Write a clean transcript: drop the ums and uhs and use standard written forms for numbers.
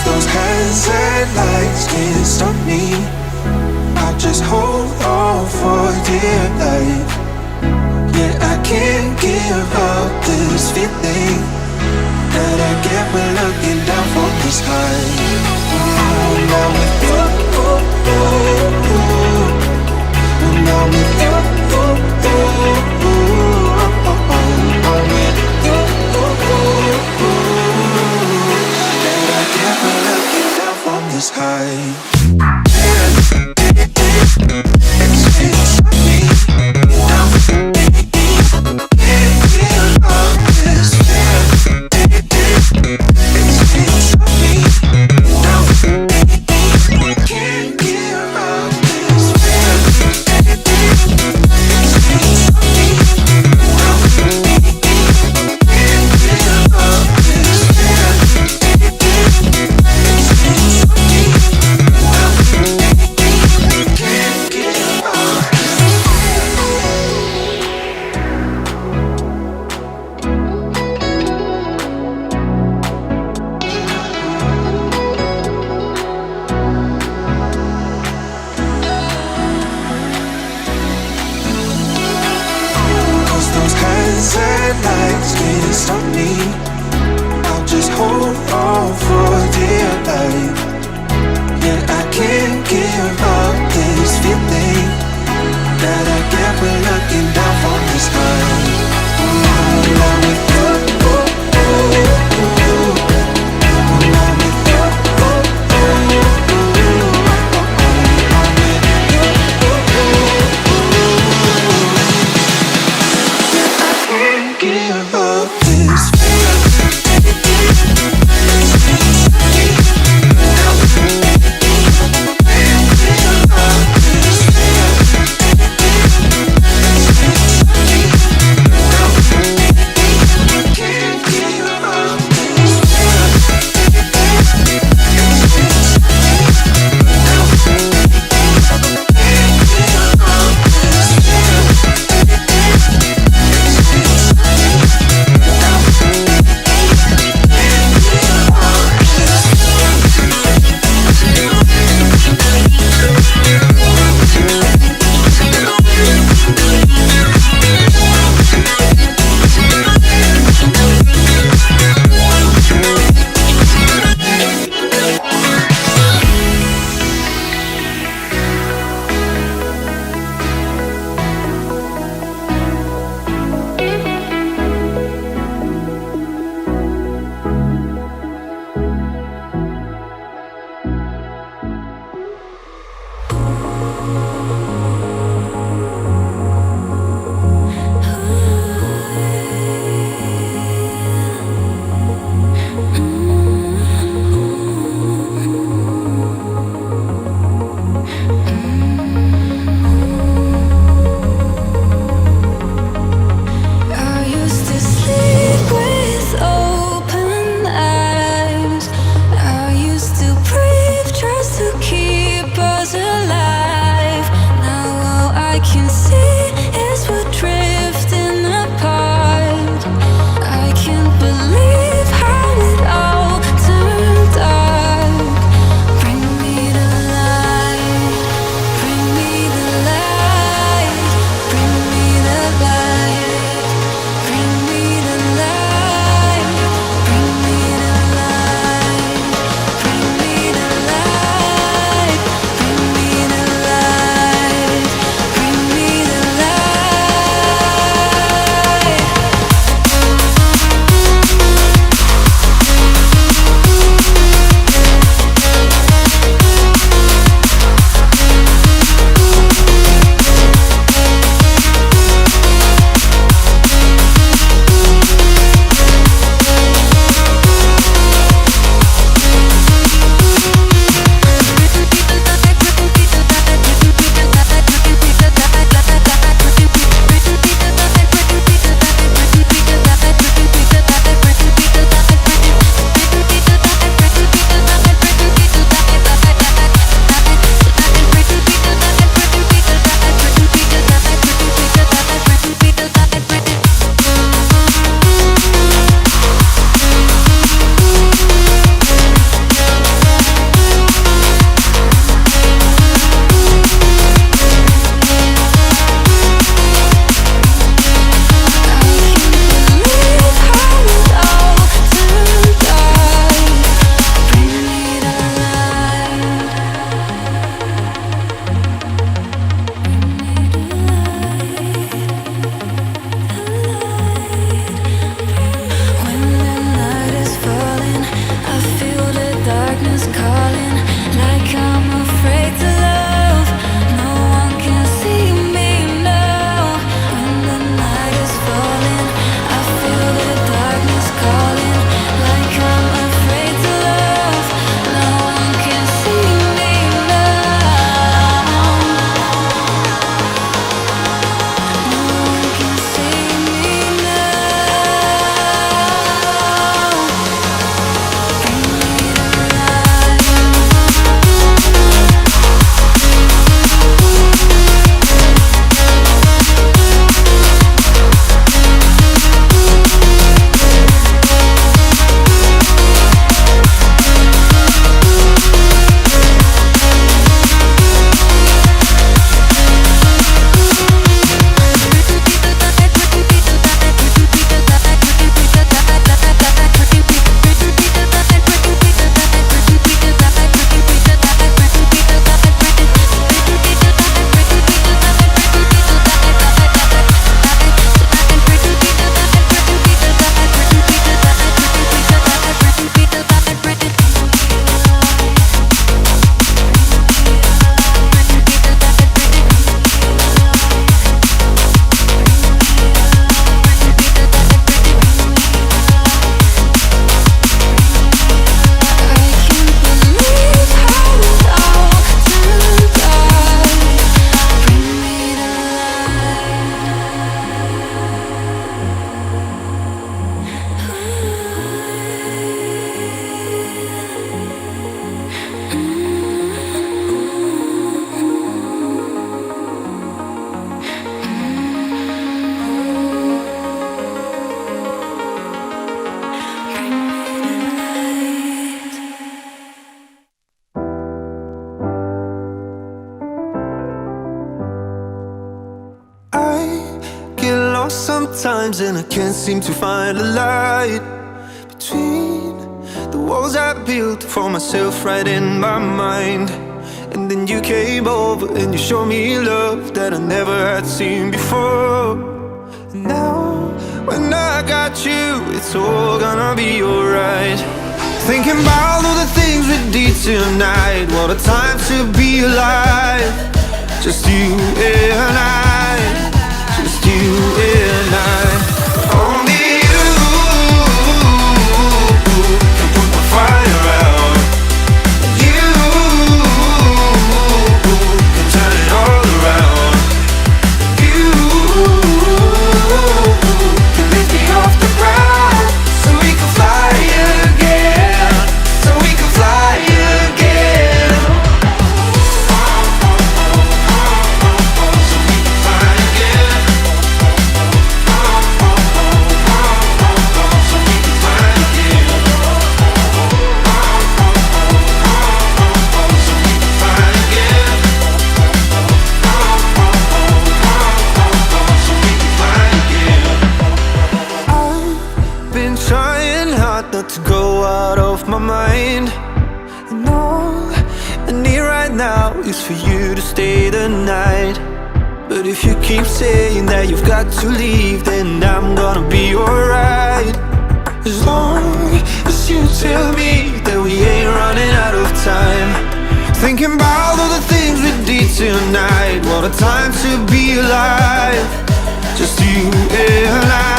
Those hazard lights can't stop me. I just hold on for dear life. Yeah, I can't give up this feeling that I get when looking down from the sky. Now with you, now with you, I'm with you. We're looking down from the sky. It's me down. Can't give up this fear. It's me shadows and I can't seem to find a light between the walls I built for myself right in my mind. And then you came over and you showed me love that I never had seen before. And now when I got you, it's all gonna be alright. Thinking about all the things we did tonight. What a time to be alive. Just you and I, just you and I. Only you can put the fire out. You can turn it all around. You can lift me off the ground so we can fly again, so we can fly again. Trying hard not to go out of my mind. And all I need right now is for you to stay the night. But if you keep saying that you've got to leave, then I'm gonna be alright. As long as you tell me that we ain't running out of time. Thinking about all the things we did tonight. What a time to be alive. Just you and I.